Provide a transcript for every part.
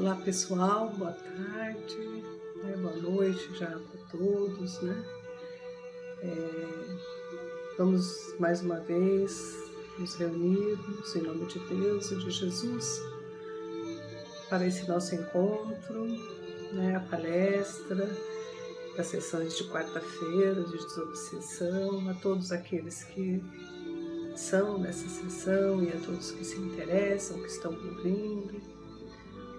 Olá pessoal, boa tarde, boa noite já para todos, né? Vamos mais uma vez nos reunirmos em nome de Deus e de Jesus para esse nosso encontro, né? A palestra, as sessões de quarta-feira de desobsessão, a todos aqueles que são nessa sessão e a todos que se interessam, que estão ouvindo.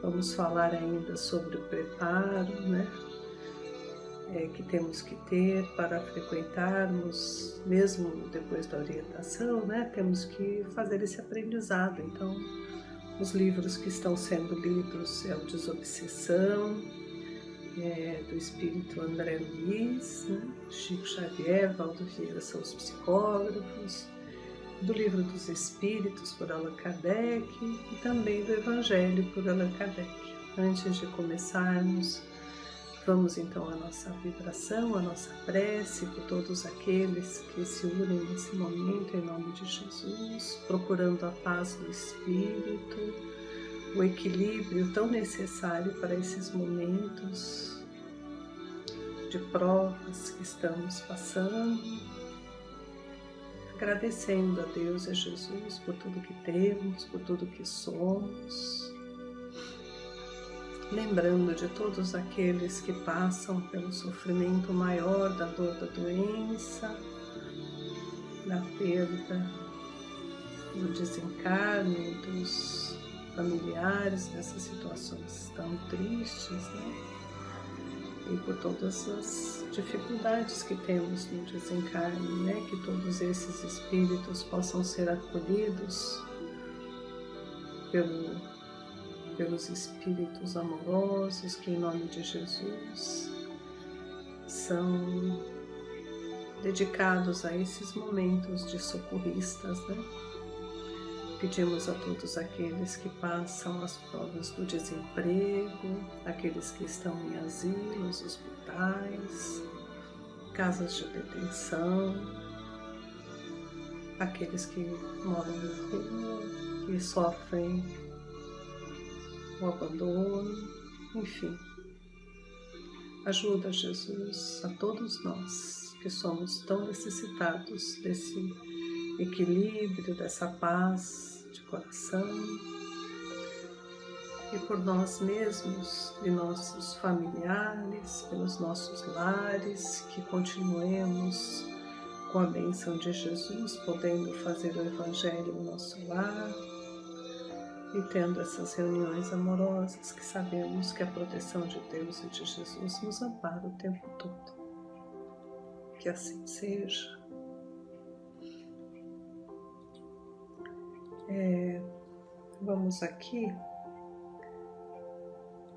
Vamos falar ainda sobre o preparo, né? Que temos que ter para frequentarmos, mesmo depois da orientação, né? Temos que fazer esse aprendizado. Então, os livros que estão sendo lidos é o Desobsessão, do Espírito André Luiz, né? Chico Xavier, Valdo Vieira são os psicógrafos, do Livro dos Espíritos, por Allan Kardec, e também do Evangelho, por Allan Kardec. Antes de começarmos, vamos então à nossa vibração, à nossa prece, por todos aqueles que se unem nesse momento, em nome de Jesus, procurando a paz do Espírito, o equilíbrio tão necessário para esses momentos de provas que estamos passando, agradecendo a Deus e a Jesus por tudo que temos, por tudo que somos, lembrando de todos aqueles que passam pelo sofrimento maior da dor da doença, da perda, do desencarne dos familiares nessas situações tão tristes, né? E por todas as dificuldades que temos no desencarne, né? Que todos esses espíritos possam ser acolhidos pelos espíritos amorosos que, em nome de Jesus, são dedicados a esses momentos de socorristas, né? Pedimos a todos aqueles que passam as provas do desemprego, aqueles que estão em asilos, hospitais, casas de detenção, aqueles que moram na rua, que sofrem o abandono, enfim. Ajuda, Jesus, a todos nós que somos tão necessitados desse equilíbrio, dessa paz de coração, e por nós mesmos e nossos familiares, pelos nossos lares, que continuemos com a bênção de Jesus, podendo fazer o Evangelho no nosso lar e tendo essas reuniões amorosas que sabemos que a proteção de Deus e de Jesus nos ampara o tempo todo. Que assim seja. Vamos aqui,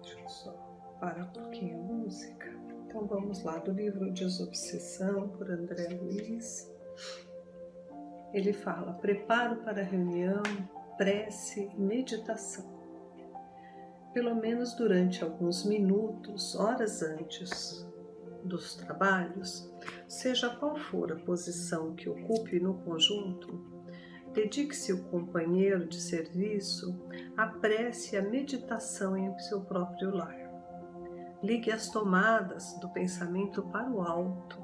deixa eu só parar um pouquinho a música. Então vamos lá, do livro Desobsessão, por André Luiz. Ele fala: preparo para a reunião, prece e meditação. Pelo menos durante alguns minutos, horas antes dos trabalhos, seja qual for a posição que ocupe no conjunto, dedique-se o companheiro de serviço à prece e à meditação em seu próprio lar. Ligue as tomadas do pensamento para o alto.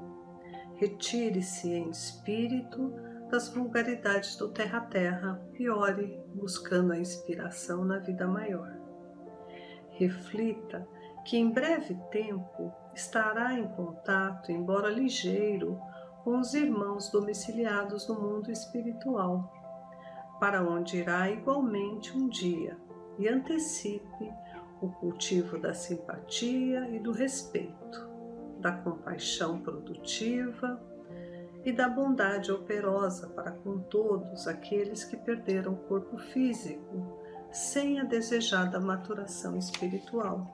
Retire-se em espírito das vulgaridades do terra-terra e ore, buscando a inspiração na vida maior. Reflita que em breve tempo estará em contato, embora ligeiro, com os irmãos domiciliados no mundo espiritual, para onde irá igualmente um dia, e antecipe o cultivo da simpatia e do respeito, da compaixão produtiva e da bondade operosa para com todos aqueles que perderam o corpo físico sem a desejada maturação espiritual.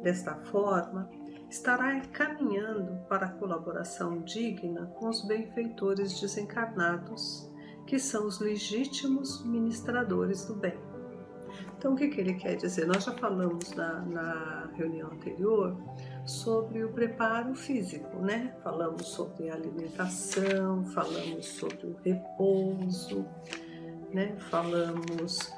Desta forma, estará caminhando para a colaboração digna com os benfeitores desencarnados, que são os legítimos ministradores do bem. Então, o que ele quer dizer? Nós já falamos na reunião anterior sobre o preparo físico, né? Falamos sobre a alimentação, falamos sobre o repouso, né? Falamos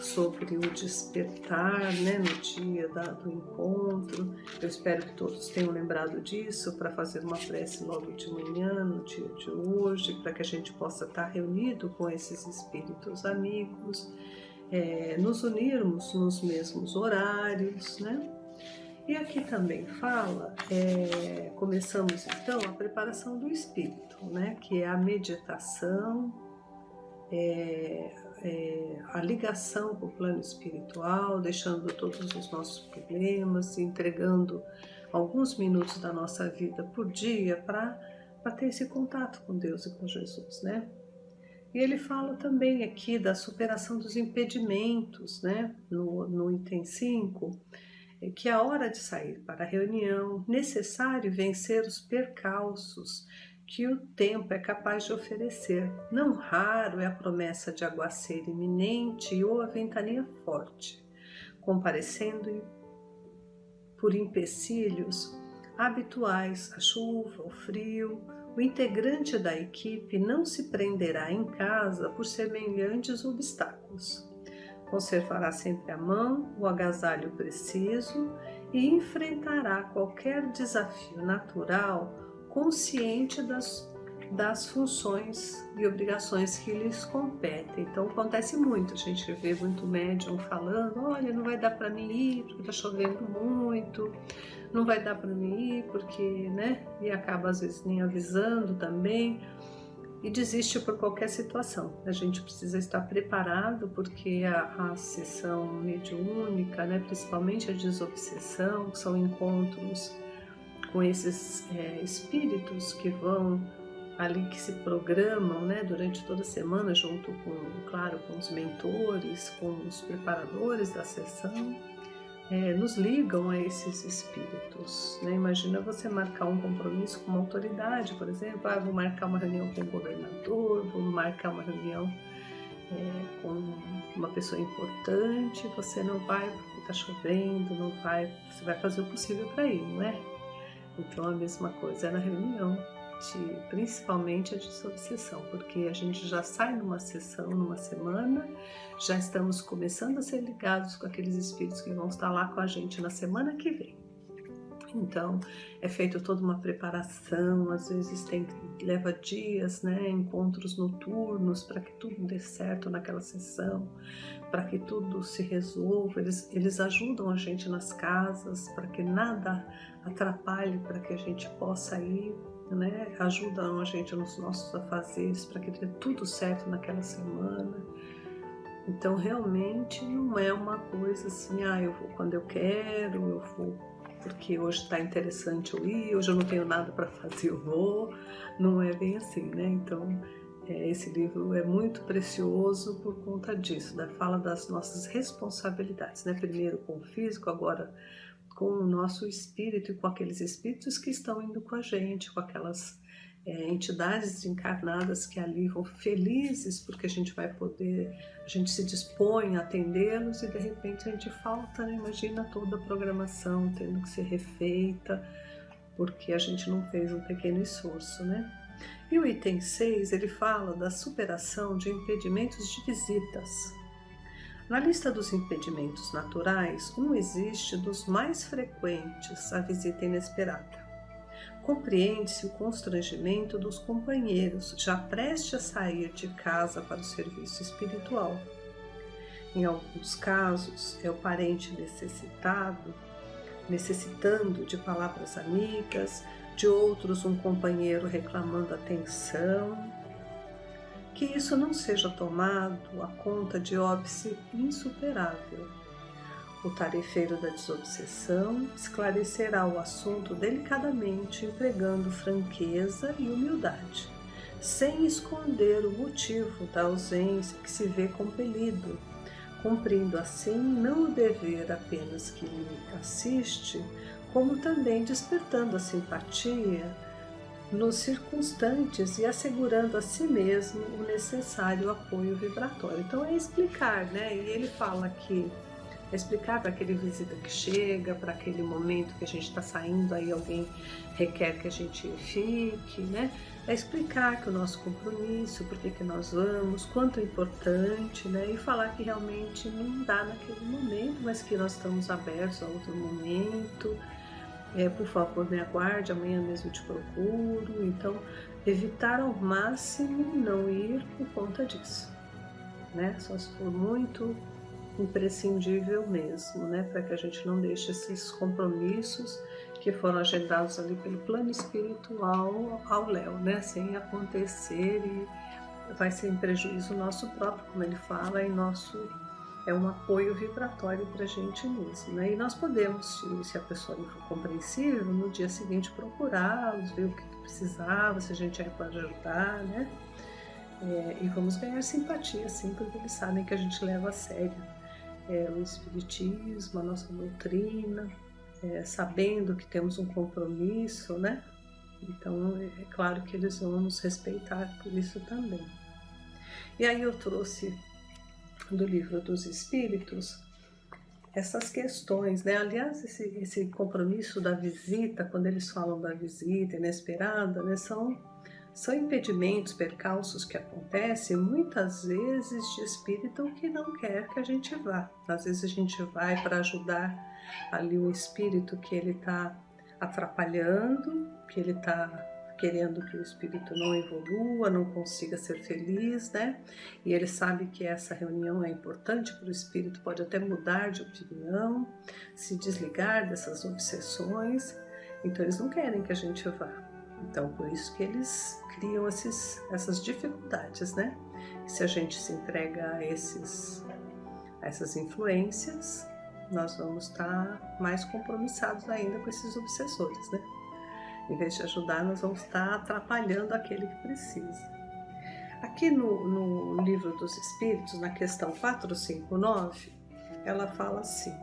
sobre o despertar, né, no dia do encontro. Eu espero que todos tenham lembrado disso para fazer uma prece logo de manhã, no dia de hoje, para que a gente possa estar reunido com esses espíritos amigos, nos unirmos nos mesmos horários, né? E aqui também fala, começamos então a preparação do espírito, né, que é a meditação, a ligação com o plano espiritual, deixando todos os nossos problemas, entregando alguns minutos da nossa vida por dia para ter esse contato com Deus e com Jesus, né? E ele fala também aqui da superação dos impedimentos, né? No item 5, que a hora de sair para a reunião, necessário vencer os percalços que o tempo é capaz de oferecer. Não raro é a promessa de aguaceiro iminente ou a ventania forte, comparecendo por empecilhos habituais, a chuva, o frio. O integrante da equipe não se prenderá em casa por semelhantes obstáculos. Conservará sempre à mão o agasalho preciso e enfrentará qualquer desafio natural consciente das funções e obrigações que lhes competem. Então acontece muito, a gente vê muito médium falando, olha, não vai dar para mim ir porque está chovendo muito, não vai dar para mim ir porque, né, e acaba às vezes nem avisando também, e desiste por qualquer situação. A gente precisa estar preparado porque a sessão mediúnica, né, principalmente a desobsessão, que são encontros com esses espíritos que vão ali, que se programam, né, durante toda a semana, junto com, claro, com os mentores, com os preparadores da sessão, nos ligam a esses espíritos, né? Imagina você marcar um compromisso com uma autoridade, por exemplo, vou marcar uma reunião com o governador, vou marcar uma reunião com uma pessoa importante, você não vai porque está chovendo, não vai, você vai fazer o possível para ir, não é? Então a mesma coisa é na reunião, principalmente a desobsessão, porque a gente já sai numa sessão, numa semana, já estamos começando a ser ligados com aqueles espíritos que vão estar lá com a gente na semana que vem. Então é feita toda uma preparação, às vezes leva dias, né, encontros noturnos para que tudo dê certo naquela sessão, para que tudo se resolva. Eles ajudam a gente nas casas para que nada atrapalhe, para que a gente possa ir, né? Ajudam a gente nos nossos afazeres para que dê tudo certo naquela semana. Então realmente não é uma coisa assim, eu vou quando eu quero, eu vou porque hoje está interessante eu ir, hoje eu não tenho nada para fazer, eu vou. Não é bem assim, né? Então esse livro é muito precioso por conta disso, né? Fala das nossas responsabilidades, né? Primeiro com o físico, agora com o nosso espírito e com aqueles espíritos que estão indo com a gente, com aquelas entidades encarnadas que ali vão felizes porque a gente vai poder, a gente se dispõe a atendê-los e de repente a gente falta, né? Imagina toda a programação tendo que ser refeita porque a gente não fez um pequeno esforço, né? E o item 6, ele fala da superação de impedimentos de visitas. Na lista dos impedimentos naturais, existe dos mais frequentes, a visita inesperada. Compreende-se o constrangimento dos companheiros, já prestes a sair de casa para o serviço espiritual. Em alguns casos, é o parente necessitando de palavras amigas, de outros um companheiro reclamando atenção. Que isso não seja tomado a conta de óbice insuperável. O tarefeiro da desobsessão esclarecerá o assunto delicadamente, empregando franqueza e humildade, sem esconder o motivo da ausência que se vê compelido, cumprindo assim não o dever apenas que lhe assiste, como também despertando a simpatia nos circunstantes e assegurando a si mesmo o necessário apoio vibratório. Então é explicar, né? E ele fala que explicar para aquele visita que chega, para aquele momento que a gente está saindo, aí alguém requer que a gente fique, né? É explicar que o nosso compromisso, por que nós vamos, quanto é importante, né? E falar que realmente não dá naquele momento, mas que nós estamos abertos a outro momento. Por favor, me aguarde, amanhã mesmo te procuro. Então, evitar ao máximo não ir por conta disso, né? Só se for muito imprescindível mesmo, né? Para que a gente não deixe esses compromissos que foram agendados ali pelo plano espiritual ao léu, né? Sem acontecer, e vai ser em prejuízo nosso próprio, como ele fala, e nosso é um apoio vibratório para a gente mesmo, né? E nós podemos, se a pessoa não for compreensível, no dia seguinte procurá-los, ver o que precisava, se a gente pode ajudar, né? E vamos ganhar simpatia, sim, porque eles sabem que a gente leva a sério o espiritismo, a nossa doutrina, sabendo que temos um compromisso, né? Então é claro que eles vão nos respeitar por isso também. E aí eu trouxe do Livro dos Espíritos essas questões, né? Aliás, esse compromisso da visita, quando eles falam da visita inesperada, né? São impedimentos, percalços que acontecem muitas vezes de espírito que não quer que a gente vá. Às vezes a gente vai para ajudar ali um espírito que ele está atrapalhando, que ele está querendo que o espírito não evolua, não consiga ser feliz, né? E ele sabe que essa reunião é importante para o espírito, pode até mudar de opinião, se desligar dessas obsessões. Então eles não querem que a gente vá. Então, por isso que eles criam essas dificuldades, né? Se a gente se entrega a essas influências, nós vamos estar mais compromissados ainda com esses obsessores, né? Em vez de ajudar, nós vamos estar atrapalhando aquele que precisa. Aqui no Livro dos Espíritos, na questão 459, ela fala assim: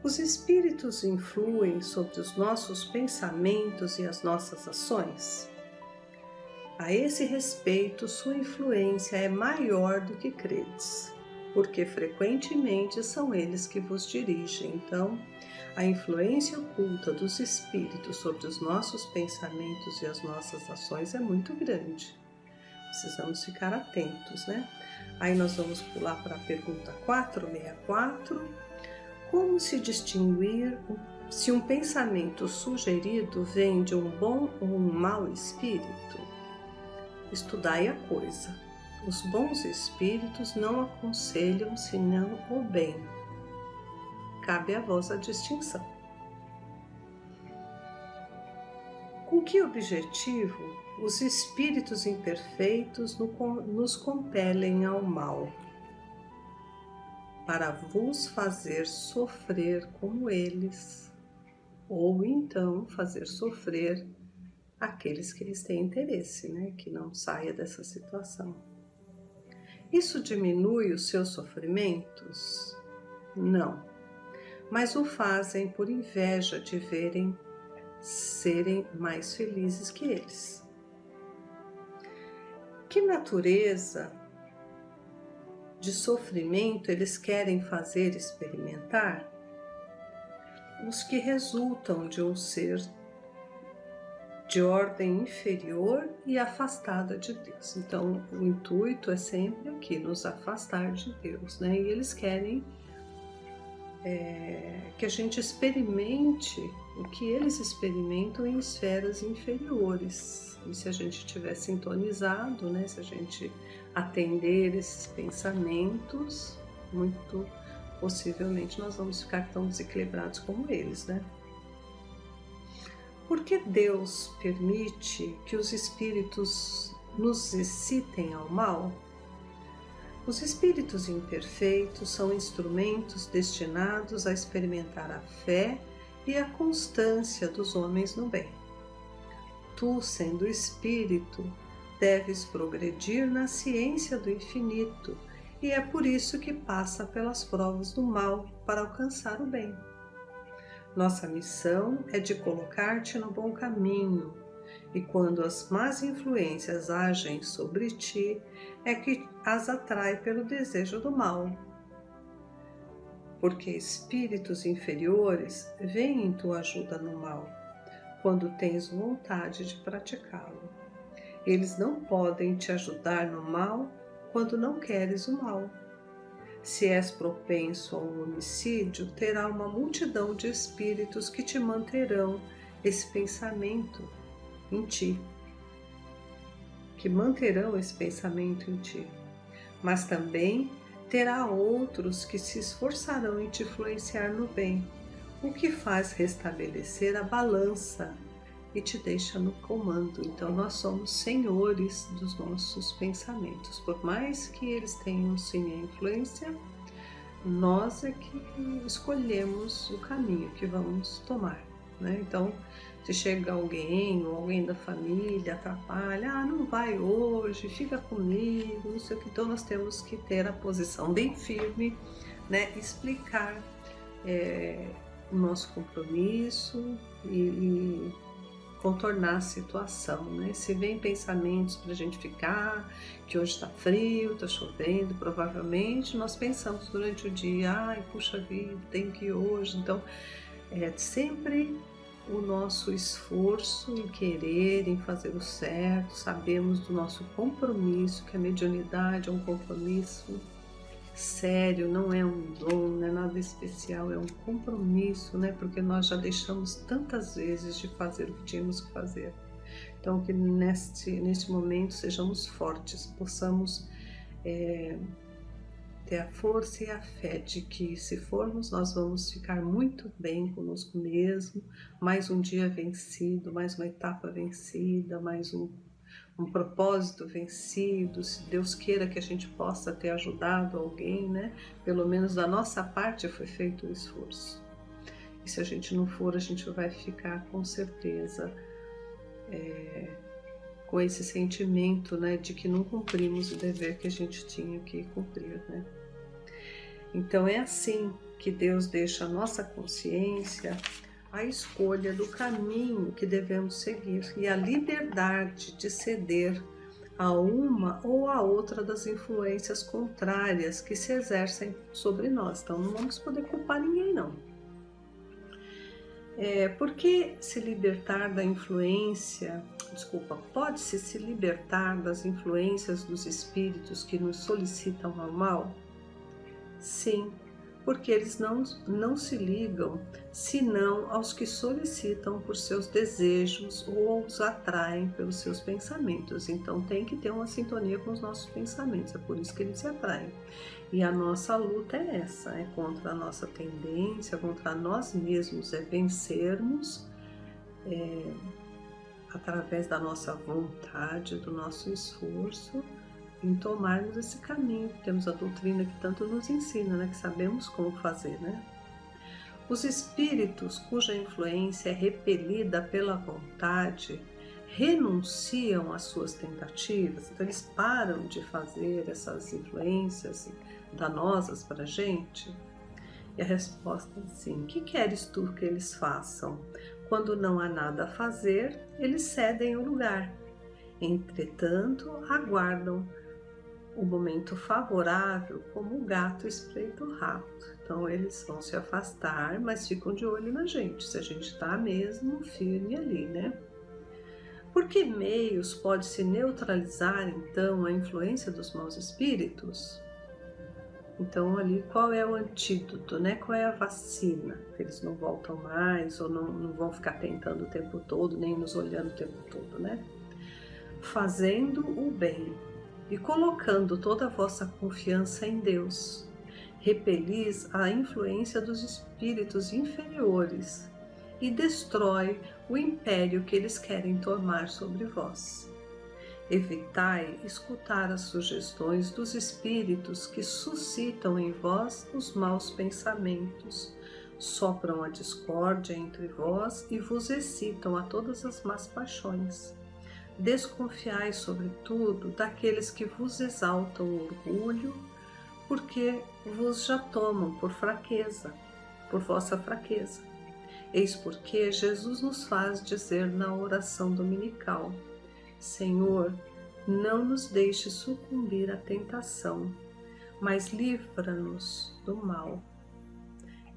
os espíritos influem sobre os nossos pensamentos e as nossas ações? A esse respeito, sua influência é maior do que credes, porque frequentemente são eles que vos dirigem. Então, a influência oculta dos espíritos sobre os nossos pensamentos e as nossas ações é muito grande. Precisamos ficar atentos, né? Aí nós vamos pular para a pergunta 464. Como se distinguir se um pensamento sugerido vem de um bom ou um mau espírito? Estudai a coisa. Os bons espíritos não aconselham senão o bem. Cabe a vós a distinção. Com que objetivo os espíritos imperfeitos nos compelem ao mal? Para vos fazer sofrer como eles, ou então fazer sofrer aqueles que eles têm interesse, né? Que não saia dessa situação. Isso diminui os seus sofrimentos? Não, mas o fazem por inveja de verem serem mais felizes que eles. Que natureza de sofrimento eles querem fazer experimentar? Os que resultam de um ser de ordem inferior e afastada de Deus. Então, o intuito é sempre aqui, nos afastar de Deus, né? E eles querem que a gente experimente o que eles experimentam em esferas inferiores. E se a gente estiver sintonizado, né? Se a gente atender esses pensamentos, muito possivelmente nós vamos ficar tão desequilibrados como eles, né? Por que Deus permite que os espíritos nos excitem ao mal? Os espíritos imperfeitos são instrumentos destinados a experimentar a fé e a constância dos homens no bem. Tu, sendo espírito, deves progredir na ciência do infinito, e é por isso que passa pelas provas do mal para alcançar o bem. Nossa missão é de colocar-te no bom caminho, e quando as más influências agem sobre ti, é que as atrai pelo desejo do mal. porque espíritos inferiores vêm em tua ajuda no mal, quando tens vontade de praticá-lo. Eles não podem te ajudar no mal quando não queres o mal. Se és propenso ao homicídio, terá uma multidão de espíritos que te manterão esse pensamento em ti. Mas também terá outros que se esforçarão em te influenciar no bem, o que faz restabelecer a balança e te deixa no comando. Então nós somos senhores dos nossos pensamentos. Por mais que eles tenham sim a influência, nós é que escolhemos o caminho que vamos tomar, né? Então, se chega alguém ou alguém da família, atrapalha, não vai hoje, fica comigo, não sei o que. Então nós temos que ter a posição bem firme, né? Explicar o nosso compromisso e contornar a situação, né? Se vem pensamentos para a gente ficar, que hoje está frio, está chovendo, provavelmente nós pensamos durante o dia, ai, puxa vida, tenho que ir hoje. Então, sempre o nosso esforço em querer, em fazer o certo, sabemos do nosso compromisso, que a mediunidade é um compromisso sério, não é um dom, não é nada especial, é um compromisso, né? Porque nós já deixamos tantas vezes de fazer o que tínhamos que fazer. Então, que neste momento sejamos fortes, possamos ter a força e a fé de que, se formos, nós vamos ficar muito bem conosco mesmo, mais um dia vencido, mais uma etapa vencida, mais um propósito vencido. Se Deus queira que a gente possa ter ajudado alguém, né? Pelo menos da nossa parte foi feito o esforço. E se a gente não for, a gente vai ficar com certeza com esse sentimento, né, de que não cumprimos o dever que a gente tinha que cumprir, né? Então é assim que Deus deixa a nossa consciência a escolha do caminho que devemos seguir e a liberdade de ceder a uma ou a outra das influências contrárias que se exercem sobre nós. Então não vamos poder culpar ninguém, não. Porque se libertar da influência, pode-se se libertar das influências dos espíritos que nos solicitam ao mal? Sim, porque eles não se ligam senão aos que solicitam por seus desejos ou os atraem pelos seus pensamentos. Então tem que ter uma sintonia com os nossos pensamentos, é por isso que eles se atraem. E a nossa luta é essa, é contra a nossa tendência, contra nós mesmos, é vencermos através da nossa vontade, do nosso esforço, em tomarmos esse caminho. Temos a doutrina que tanto nos ensina, né? Que sabemos como fazer, né? Os espíritos cuja influência é repelida pela vontade renunciam às suas tentativas, então eles param de fazer essas influências danosas para a gente? E a resposta é sim. O que queres tu que eles façam? Quando não há nada a fazer, eles cedem o lugar. Entretanto, aguardam o momento favorável, como o gato espreita o rato. Então eles vão se afastar, mas ficam de olho na gente, se a gente está mesmo firme ali, né? Por que meios pode-se neutralizar, então, a influência dos maus espíritos? Então, ali, qual é o antídoto, né? Qual é a vacina? Eles não voltam mais, ou não vão ficar tentando o tempo todo, nem nos olhando o tempo todo, né? Fazendo o bem e colocando toda a vossa confiança em Deus, repelis a influência dos espíritos inferiores e destrói o império que eles querem tomar sobre vós. Evitai escutar as sugestões dos espíritos que suscitam em vós os maus pensamentos, sopram a discórdia entre vós e vos excitam a todas as más paixões. Desconfiai, sobretudo, daqueles que vos exaltam o orgulho, porque vos já tomam por fraqueza, por vossa fraqueza. Eis porque Jesus nos faz dizer na oração dominical: Senhor, não nos deixe sucumbir à tentação, mas livra-nos do mal.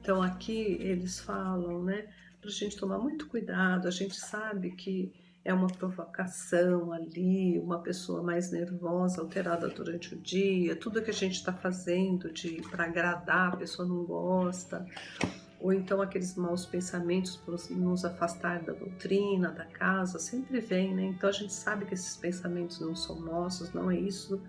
Então aqui eles falam, né, para a gente tomar muito cuidado. A gente sabe que é uma provocação ali, uma pessoa mais nervosa, alterada durante o dia, tudo que a gente está fazendo para agradar, a pessoa não gosta, ou então aqueles maus pensamentos por nos afastar da doutrina, da casa, sempre vem, né? Então a gente sabe que esses pensamentos não são nossos, não é isso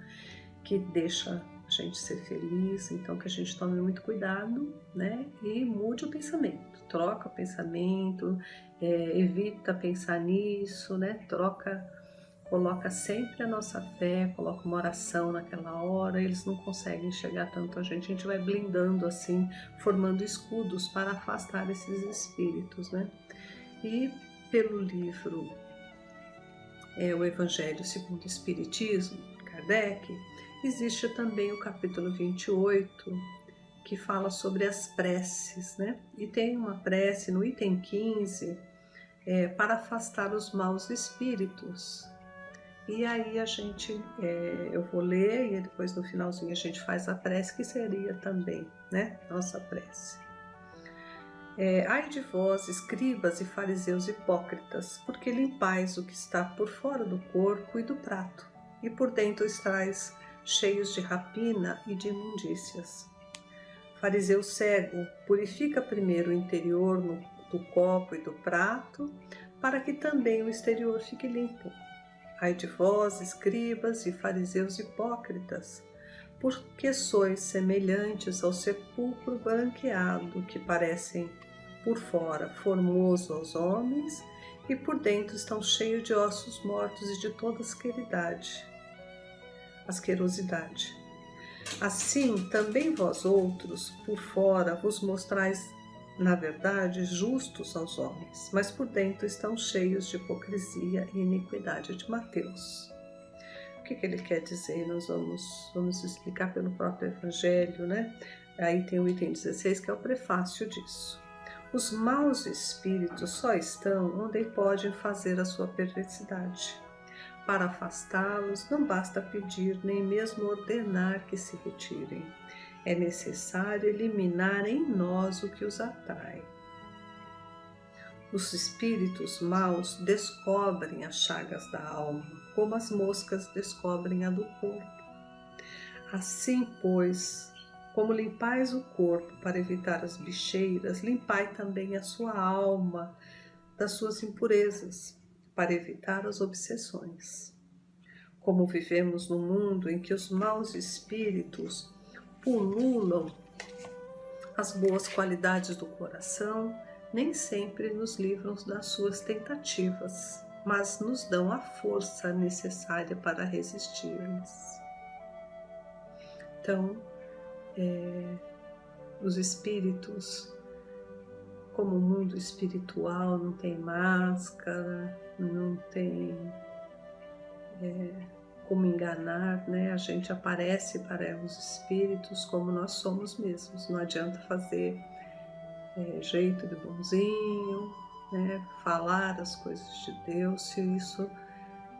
que deixa a gente ser feliz, então que a gente tome muito cuidado, né? E mude o pensamento, troca o pensamento, evita pensar nisso, né? Coloca sempre a nossa fé, coloca uma oração naquela hora. Eles não conseguem chegar tanto a gente vai blindando assim, formando escudos para afastar esses espíritos, né? E pelo livro O Evangelho segundo o Espiritismo, Kardec, existe também o capítulo 28, que fala sobre as preces, né? E tem uma prece no item 15, para afastar os maus espíritos. E aí eu vou ler e depois no finalzinho a gente faz a prece, que seria também, né, nossa prece. Ai de vós, escribas e fariseus hipócritas, porque limpais o que está por fora do corpo e do prato, e por dentro estáis cheios de rapina e de imundícias. Fariseu cego, purifica primeiro o interior do copo e do prato, para que também o exterior fique limpo. Ai de vós, escribas e fariseus hipócritas, porque sois semelhantes ao sepulcro branqueado, que parecem por fora formoso aos homens, e por dentro estão cheios de ossos mortos e de toda asquerosidade. Assim, também vós outros, por fora, vos mostrais, na verdade, justos aos homens, mas por dentro estão cheios de hipocrisia e iniquidade. De Mateus. O que ele quer dizer? Nós vamos explicar pelo próprio Evangelho, né? Aí tem o item 16, que é o prefácio disso. Os maus espíritos só estão onde podem fazer a sua perversidade. Para afastá-los, não basta pedir, nem mesmo ordenar que se retirem. É necessário eliminar em nós o que os atrai. Os espíritos maus descobrem as chagas da alma, como as moscas descobrem a do corpo. Assim, pois, como limpais o corpo para evitar as bicheiras, limpai também a sua alma das suas impurezas, para evitar as obsessões. Como vivemos num mundo em que os maus espíritos pululam as boas qualidades do coração, nem sempre nos livram das suas tentativas, mas nos dão a força necessária para resistir-lhes. Então, os espíritos, como o mundo espiritual não tem máscara, não tem como enganar, né? A gente aparece para os espíritos como nós somos mesmos. Não adianta fazer jeito de bonzinho, né? Falar as coisas de Deus, se isso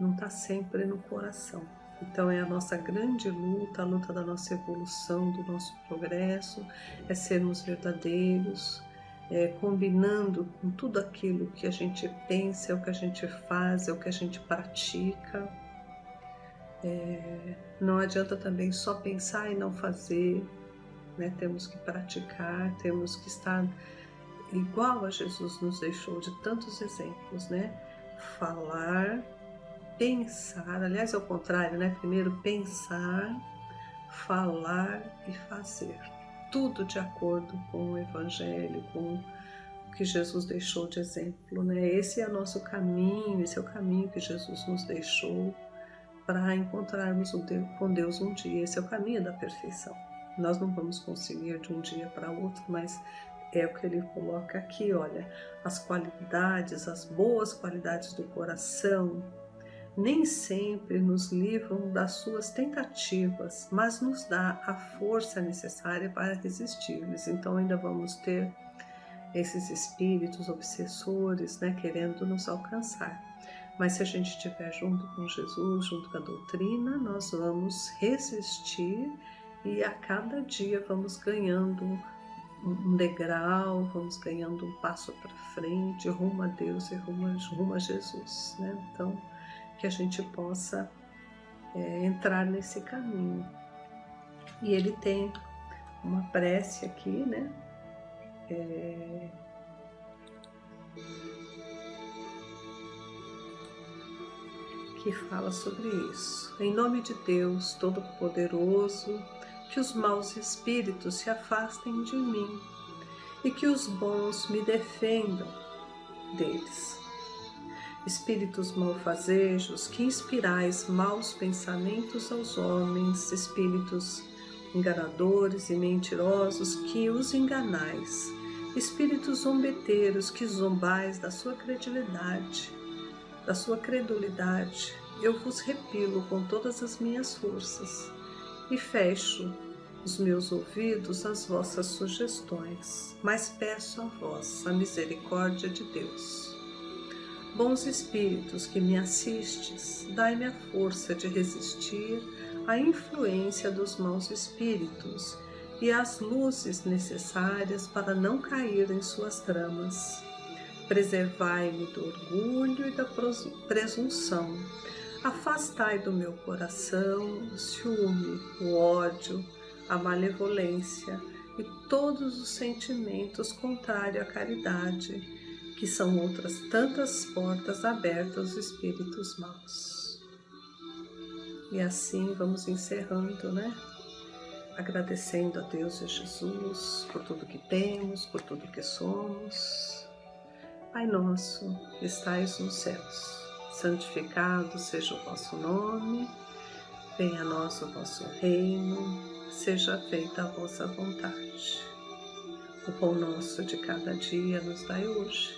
não está sempre no coração. Então é a nossa grande luta, a luta da nossa evolução, do nosso progresso, é sermos verdadeiros, combinando com tudo aquilo que a gente pensa, é o que a gente faz, é o que a gente pratica. Não adianta também só pensar e não fazer, né? Temos que praticar, temos que estar igual a Jesus nos deixou de tantos exemplos, né? Falar, pensar, aliás é o contrário, né? Primeiro pensar, falar e fazer. Tudo de acordo com o Evangelho, com o que Jesus deixou de exemplo, né? Esse é o nosso caminho, esse é o caminho que Jesus nos deixou para encontrarmos com Deus um dia. Esse é o caminho da perfeição. Nós não vamos conseguir de um dia para outro, mas é o que ele coloca aqui, olha, as qualidades, as boas qualidades do coração, nem sempre nos livram das suas tentativas, mas nos dá a força necessária para resistir-lhes. Então ainda vamos ter esses espíritos obsessores, né, querendo nos alcançar. Mas se a gente estiver junto com Jesus, junto com a doutrina, nós vamos resistir e a cada dia vamos ganhando um degrau, vamos ganhando um passo para frente, rumo a Deus e rumo a Jesus, né? Então, que a gente possa entrar nesse caminho. E ele tem uma prece aqui, né? Que fala sobre isso. Em nome de Deus Todo-Poderoso, que os maus espíritos se afastem de mim e que os bons me defendam deles. Espíritos malfazejos, que inspirais maus pensamentos aos homens, espíritos enganadores e mentirosos, que os enganais, espíritos zombeteiros, que zombais da sua credulidade, eu vos repilo com todas as minhas forças e fecho os meus ouvidos às vossas sugestões, mas peço a vós a misericórdia de Deus. Bons espíritos que me assistes, dai-me a força de resistir à influência dos maus espíritos e as luzes necessárias para não cair em suas tramas. Preservai-me do orgulho e da presunção. Afastai do meu coração o ciúme, o ódio, a malevolência e todos os sentimentos contrários à caridade, que são outras tantas portas abertas aos espíritos maus. E assim vamos encerrando, né? Agradecendo a Deus e a Jesus por tudo que temos, por tudo que somos. Pai nosso, que estais nos céus, santificado seja o vosso nome, venha a nós o vosso reino, seja feita a vossa vontade. O pão nosso de cada dia nos dai hoje,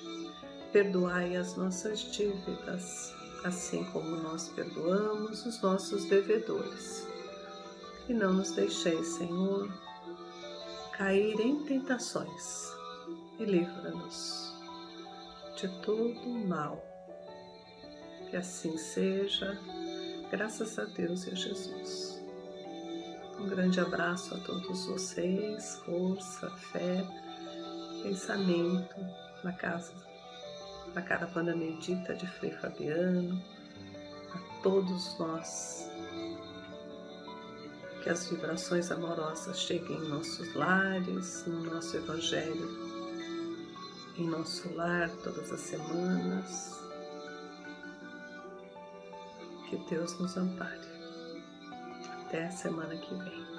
perdoai as nossas dívidas, assim como nós perdoamos os nossos devedores. E não nos deixeis, Senhor, cair em tentações, e livra-nos de todo mal. Que assim seja, graças a Deus e a Jesus. Um grande abraço a todos vocês, força, fé, pensamento na Caravana Medita de Frei Fabiano, a todos nós. Que as vibrações amorosas cheguem em nossos lares, no nosso Evangelho, em nosso lar todas as semanas. Que Deus nos ampare. Até a semana que vem.